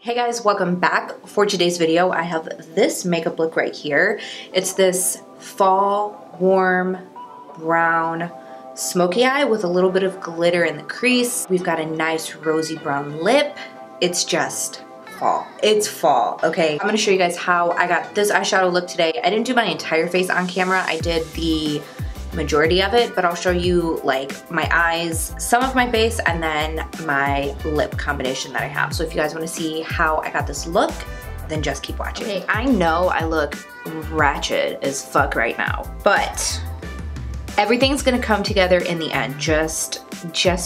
Hey guys, welcome back. For today's video, I have this makeup look right here. It's this fall, warm, brown, smoky eye with a little bit of glitter in the crease. We've got a nice rosy brown lip. It's just fall. It's fall, okay? I'm gonna show you guys how I got this eyeshadow look today. I didn't do my entire face on camera. I did the majority of it, but I'll show you like my eyes, some of my face, and then my lip combination that I have. So if you guys want to see how I got this look, then just keep watching. Okay, I know I look ratchet as fuck right now, but everything's gonna come together in the end. Just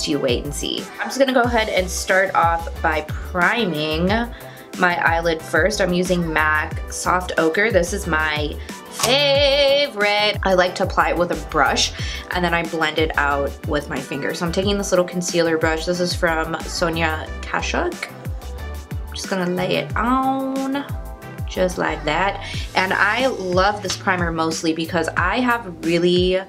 you wait and see. I'm just gonna go ahead and start off by priming my eyelid first. I'm using MAC Soft Ochre. This is my favorite. I like to apply it with a brush and then I blend it out with my finger. So I'm taking this little concealer brush. This is from Sonia Kashuk. I'm just gonna lay it on just like that. And I love this primer mostly because I have really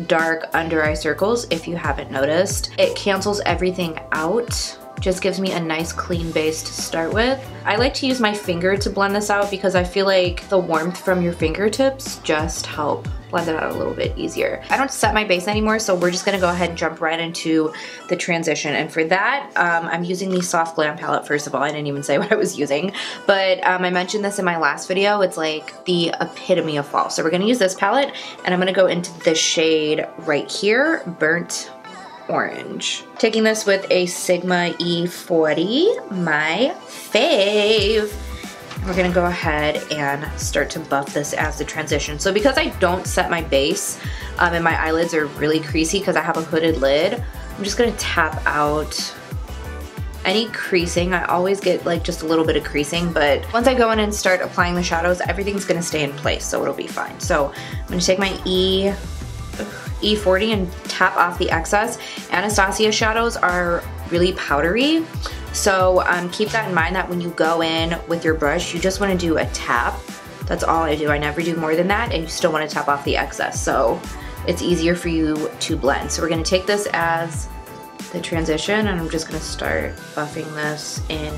dark under eye circles, if you haven't noticed. It cancels everything out. Just gives me a nice clean base to start with. I like to use my finger to blend this out because I feel like the warmth from your fingertips just help blend it out a little bit easier. I don't set my base anymore, so we're just gonna go ahead and jump right into the transition. And for that, I'm using the Soft Glam palette. First of all, I didn't even say what I was using, but I mentioned this in my last video. It's like the epitome of fall. So we're gonna use this palette and I'm gonna go into the shade right here, Burnt Orange. Taking this with a Sigma E40, my fave. We're gonna go ahead and start to buff this as the transition. So because I don't set my base and my eyelids are really creasy because I have a hooded lid, I'm just gonna tap out any creasing. I always get like just a little bit of creasing, but once I go in and start applying the shadows, everything's gonna stay in place, so it'll be fine. So I'm gonna take my E40 and tap off the excess. Anastasia shadows are really powdery, so keep that in mind that when you go in with your brush, you just want to do a tap. That's all I do. I never do more than that, and you still want to tap off the excess, so it's easier for you to blend. So we're going to take this as the transition, and I'm just going to start buffing this in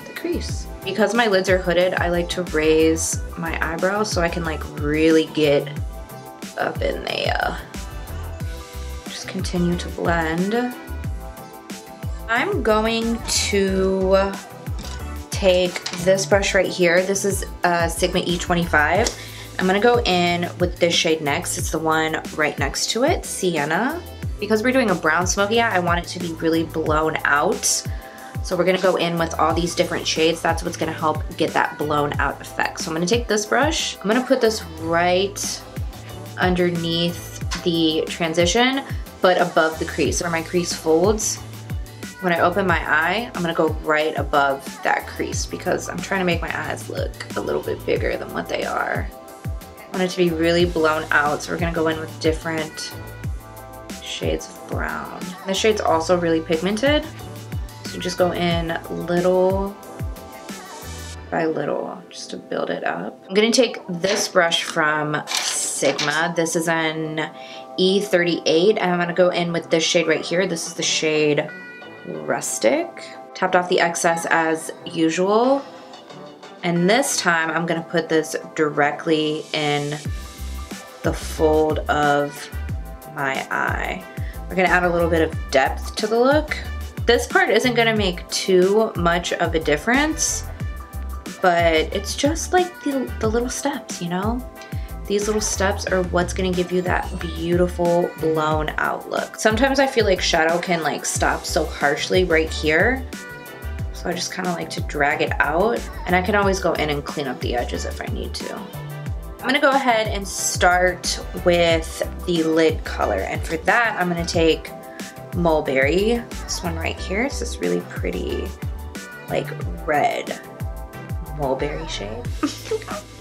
the crease. Because my lids are hooded, I like to raise my eyebrows so I can like really get up in there. Just continue to blend. I'm going to take this brush right here. This is a Sigma E25. I'm gonna go in with this shade next. It's the one right next to it, Sienna. Because we're doing a brown smoky eye, I want it to be really blown out. So we're gonna go in with all these different shades. That's what's gonna help get that blown out effect. So I'm gonna take this brush. I'm gonna put this right underneath the transition, but above the crease where my crease folds. When I open my eye, I'm gonna go right above that crease because I'm trying to make my eyes look a little bit bigger than what they are. I want it to be really blown out, so we're gonna go in with different shades of brown. This shade's also really pigmented, so just go in little by little just to build it up. I'm gonna take this brush from Sigma. This is an E38, and I'm gonna go in with this shade right here. This is the shade Rustic. Tapped off the excess as usual. And this time I'm gonna put this directly in the fold of my eye. We're gonna add a little bit of depth to the look. This part isn't gonna make too much of a difference, but it's just like the little steps, you know? These little steps are what's gonna give you that beautiful blown out look. Sometimes I feel like shadow can like stop so harshly right here. So I just kind of like to drag it out, and I can always go in and clean up the edges if I need to. I'm gonna go ahead and start with the lid color. And for that, I'm gonna take Mulberry, this one right here. It's this really pretty like red mulberry shade.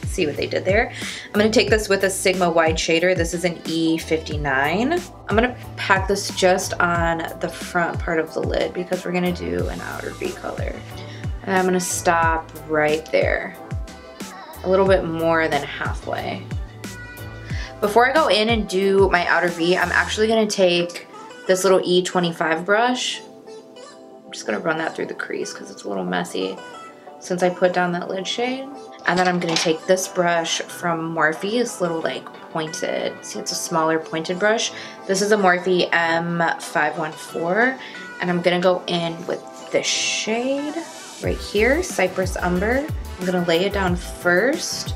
See what they did there. I'm gonna take this with a Sigma wide shader. This is an E59. I'm gonna pack this just on the front part of the lid because we're gonna do an outer V color. And I'm gonna stop right there. A little bit more than halfway. Before I go in and do my outer V, I'm actually gonna take this little E25 brush. I'm just gonna run that through the crease because it's a little messy. since I put down that lid shade. And then I'm gonna take this brush from Morphe, this little like pointed, see it's a smaller pointed brush. This is a Morphe M514, and I'm gonna go in with this shade right here, Cyprus Umber. I'm gonna lay it down first,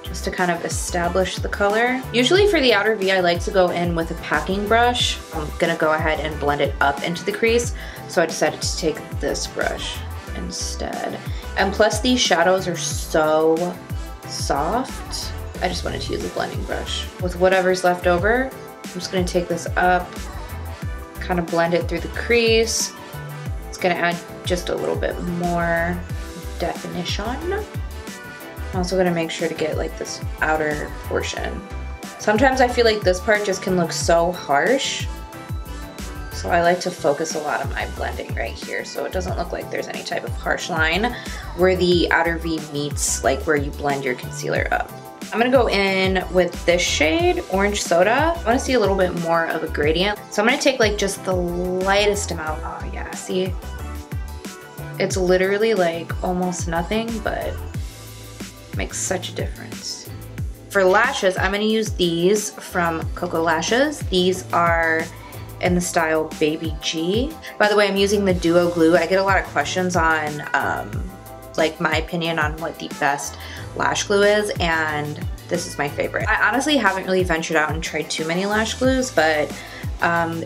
just to kind of establish the color. Usually for the outer V, I like to go in with a packing brush. I'm gonna go ahead and blend it up into the crease, so I decided to take this brush instead. And plus these shadows are so soft, I just wanted to use a blending brush. With whatever's left over, I'm just gonna take this up, kind of blend it through the crease. It's gonna add just a little bit more definition. I'm also gonna make sure to get like this outer portion. Sometimes I feel like this part just can look so harsh, so I like to focus a lot of my blending right here so it doesn't look like there's any type of harsh line where the outer V meets like where you blend your concealer up. I'm gonna go in with this shade, Orange Soda. I wanna see a little bit more of a gradient. So I'm gonna take like just the lightest amount. Oh yeah, see? It's literally like almost nothing, but it makes such a difference. For lashes, I'm gonna use these from Coco Lashes. These are in the style Baby G. By the way, I'm using the Duo Glue. I get a lot of questions on like my opinion on what the best lash glue is, and this is my favorite. I honestly haven't really ventured out and tried too many lash glues, but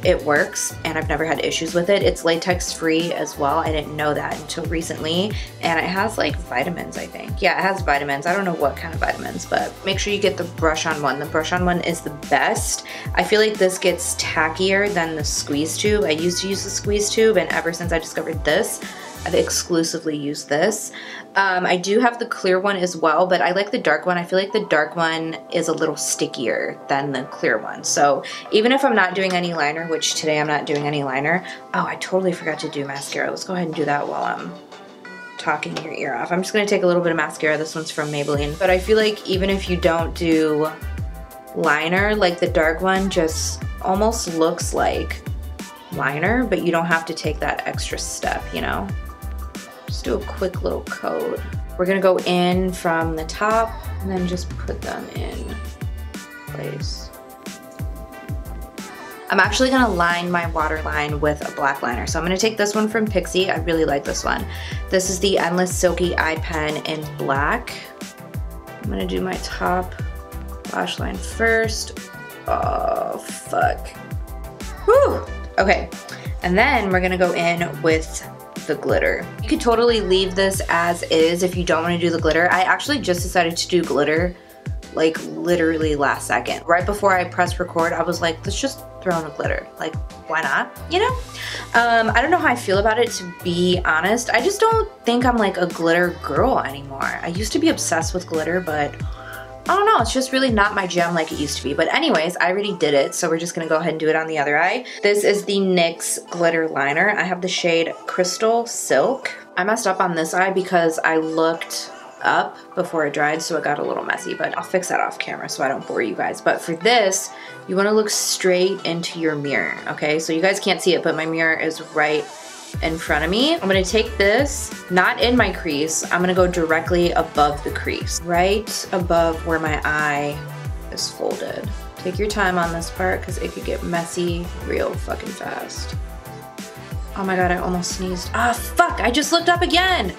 it works and I've never had issues with it. It's latex free as well. I didn't know that until recently, and it has like vitamins, I think. Yeah, it has vitamins. I don't know what kind of vitamins, but make sure you get the brush on one. The brush on one is the best. I feel like this gets tackier than the squeeze tube. I used to use the squeeze tube, and ever since I discovered this, I've exclusively used this. I do have the clear one as well, but I like the dark one. I feel like the dark one is a little stickier than the clear one. So even if I'm not doing any liner, which today I'm not doing any liner. Oh, I totally forgot to do mascara. Let's go ahead and do that while I'm talking your ear off. I'm just gonna take a little bit of mascara. This one's from Maybelline. But I feel like even if you don't do liner, like the dark one just almost looks like liner, but you don't have to take that extra step, you know? Just do a quick little coat. We're gonna go in from the top and then just put them in place. I'm actually gonna line my waterline with a black liner. So I'm gonna take this one from Pixi. I really like this one. This is the Endless Silky Eye Pen in black. I'm gonna do my top lash line first. Oh, fuck. Whew. Okay, and then we're gonna go in with the glitter. You could totally leave this as is if you don't want to do the glitter. I actually just decided to do glitter like literally last second. Right before I pressed record, I was like, let's just throw in a glitter. Like, why not? You know? I don't know how I feel about it, to be honest. I just don't think I'm like a glitter girl anymore. I used to be obsessed with glitter, but I don't know, it's just really not my jam like it used to be. But anyways, I already did it, so we're just gonna go ahead and do it on the other eye. This is the NYX glitter liner. I have the shade Crystal Silk. I messed up on this eye because I looked up before it dried, so it got a little messy, but I'll fix that off camera so I don't bore you guys. But for this, you wanna look straight into your mirror, okay? So you guys can't see it, but my mirror is right in front of me. I'm gonna take this, not in my crease, I'm gonna go directly above the crease, right above where my eye is folded. Take your time on this part because it could get messy real fucking fast. Oh my god, I almost sneezed. Ah, fuck, I just looked up again.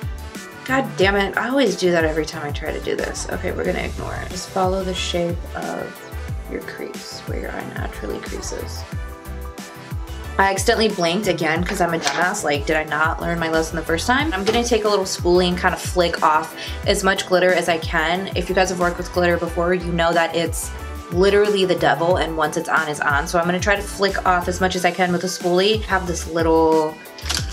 God damn it, I always do that every time I try to do this. Okay, we're gonna ignore it. Just follow the shape of your crease, where your eye naturally creases. I accidentally blinked again because I'm a dumbass. Like, did I not learn my lesson the first time? I'm gonna take a little spoolie and kind of flick off as much glitter as I can. If you guys have worked with glitter before, you know that it's literally the devil, and once it's on, it's on. So I'm gonna try to flick off as much as I can with a spoolie. I have this little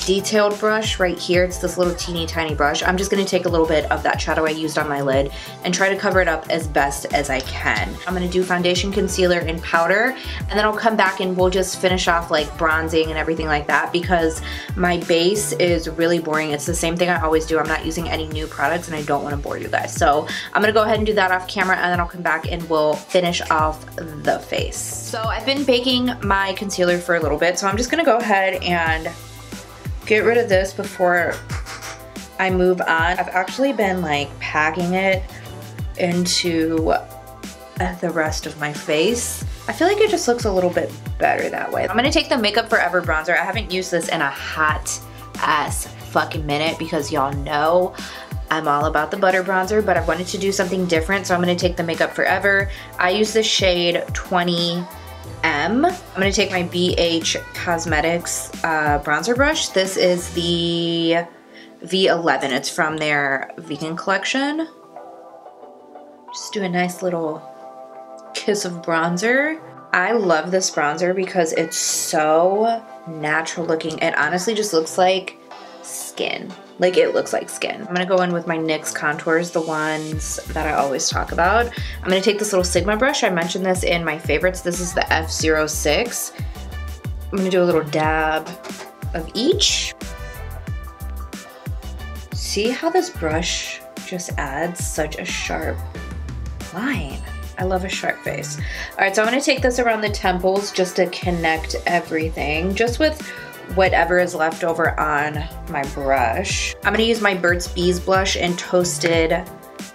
detailed brush right here. It's this little teeny tiny brush. I'm just gonna take a little bit of that shadow I used on my lid and try to cover it up as best as I can. I'm gonna do foundation, concealer, and powder, and then I'll come back and we'll just finish off like bronzing and everything like that, because my base is really boring. It's the same thing I always do. I'm not using any new products and I don't wanna bore you guys. So I'm gonna go ahead and do that off camera, and then I'll come back and we'll finish off the face. So I've been baking my concealer for a little bit, so I'm just gonna go ahead and get rid of this before I move on, I've actually been like packing it into the rest of my face. I feel like it just looks a little bit better that way. I'm gonna take the Makeup Forever bronzer. I haven't used this in a hot ass fucking minute because y'all know I'm all about the butter bronzer, but I wanted to do something different, so I'm gonna take the Makeup Forever. I use the shade 20M. I'm gonna take my BH Cosmetics bronzer brush. This is the V11. It's from their vegan collection. Just do a nice little kiss of bronzer. I love this bronzer because it's so natural looking. It honestly just looks like skin. Like it looks like skin. I'm gonna go in with my NYX contours, the ones that I always talk about. I'm gonna take this little Sigma brush. I mentioned this in my favorites. This is the F06. I'm gonna do a little dab of each. See how this brush just adds such a sharp line. I love a sharp face. All right, so I'm gonna take this around the temples just to connect everything, just with whatever is left over on my brush. I'm gonna use my Burt's Bees blush in Toasted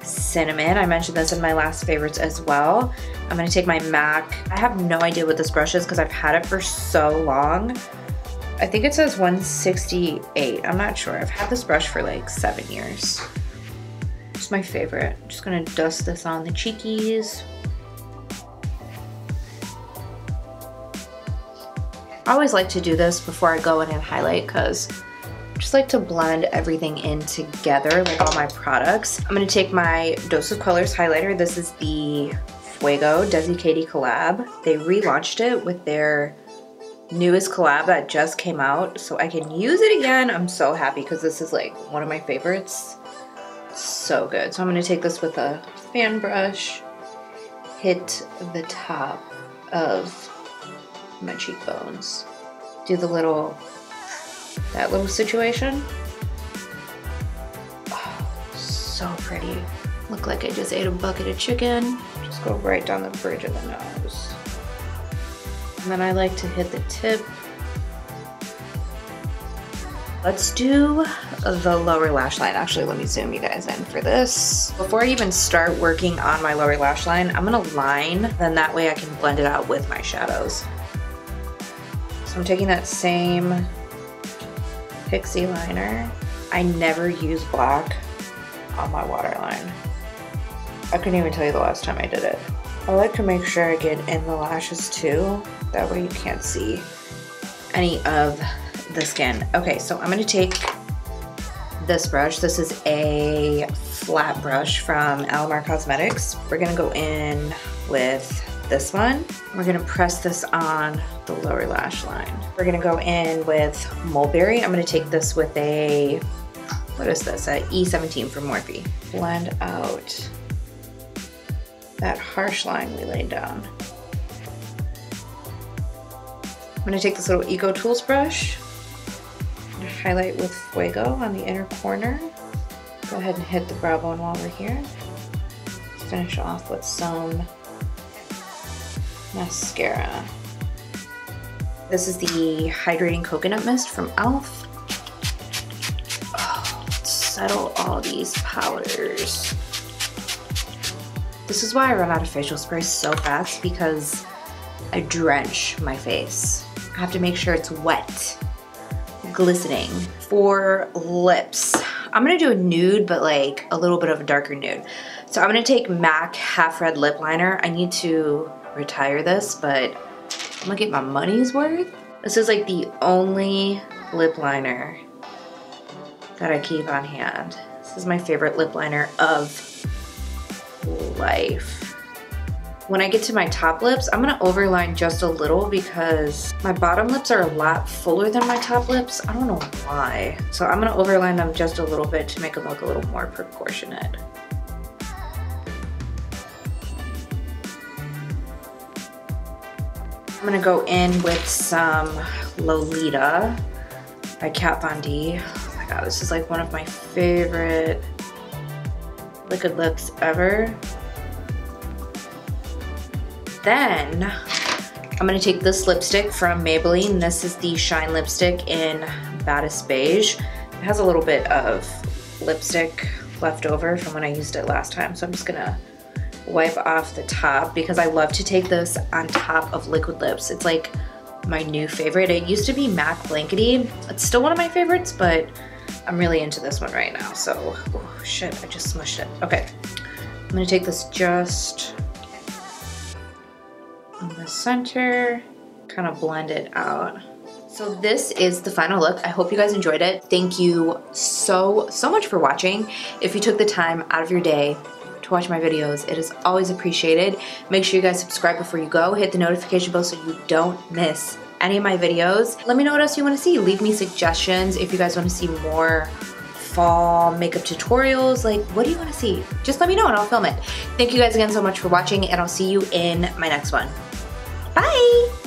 Cinnamon. I mentioned this in my last favorites as well. I'm gonna take my MAC. I have no idea what this brush is because I've had it for so long. I think it says 168. I'm not sure. I've had this brush for like 7 years. It's my favorite. I'm just gonna dust this on the cheekies. I always like to do this before I go in and highlight because I just like to blend everything in together, like all my products. I'm gonna take my Dose of Colors highlighter. This is the Fuego Desi Katy collab. They relaunched it with their newest collab that just came out, so I can use it again. I'm so happy because this is like one of my favorites. So good. So I'm gonna take this with a fan brush, hit the top of my cheekbones. Do the little, that little situation. Oh, so pretty. Look like I just ate a bucket of chicken. Just go right down the bridge of the nose. And then I like to hit the tip. Let's do the lower lash line. Actually, let me zoom you guys in for this. Before I even start working on my lower lash line, I'm gonna line, then that way I can blend it out with my shadows. So I'm taking that same Pixie liner. I never use black on my waterline. I couldn't even tell you the last time I did it. I like to make sure I get in the lashes too. That way you can't see any of the skin. Okay, so I'm gonna take this brush. This is a flat brush from e.l.f. Cosmetics. We're gonna go in with this one. We're gonna press this on the lower lash line. We're gonna go in with Mulberry. I'm gonna take this with a, what is this? A E17 from Morphe. Blend out that harsh line we laid down. I'm gonna take this little Eco Tools brush and highlight with Fuego on the inner corner. Go ahead and hit the brow bone while we're here. Let's finish off with some mascara. This is the Hydrating Coconut Mist from e.l.f. Oh, let's settle all these powders. This is why I run out of facial spray so fast, because I drench my face. I have to make sure it's wet, glistening. For lips, I'm gonna do a nude, but like a little bit of a darker nude. So I'm gonna take MAC Half Red Lip Liner. I need to retire this, but I'm gonna get my money's worth. This is like the only lip liner that I keep on hand. This is my favorite lip liner of life. When I get to my top lips, I'm gonna overline just a little because my bottom lips are a lot fuller than my top lips. I don't know why. So I'm gonna overline them just a little bit to make them look a little more proportionate. I'm gonna go in with some Lolita by Kat Von D. Oh my god, this is like one of my favorite liquid lips ever. Then I'm gonna take this lipstick from Maybelline. This is the Shine Lipstick in Baddest Beige. It has a little bit of lipstick left over from when I used it last time, so I'm just gonna wipe off the top because I love to take this on top of liquid lips. It's like my new favorite. It used to be MAC Blankety. It's still one of my favorites, but I'm really into this one right now. So, oh shit, I just smushed it. Okay, I'm gonna take this just in the center, kind of blend it out. So this is the final look. I hope you guys enjoyed it. Thank you so much for watching. If you took the time out of your day to watch my videos, it is always appreciated. Make sure you guys subscribe before you go. Hit the notification bell so you don't miss any of my videos. Let me know what else you want to see. Leave me suggestions if you guys want to see more fall makeup tutorials. Like, what do you want to see? Just let me know and I'll film it. Thank you guys again so much for watching, and I'll see you in my next one. Bye!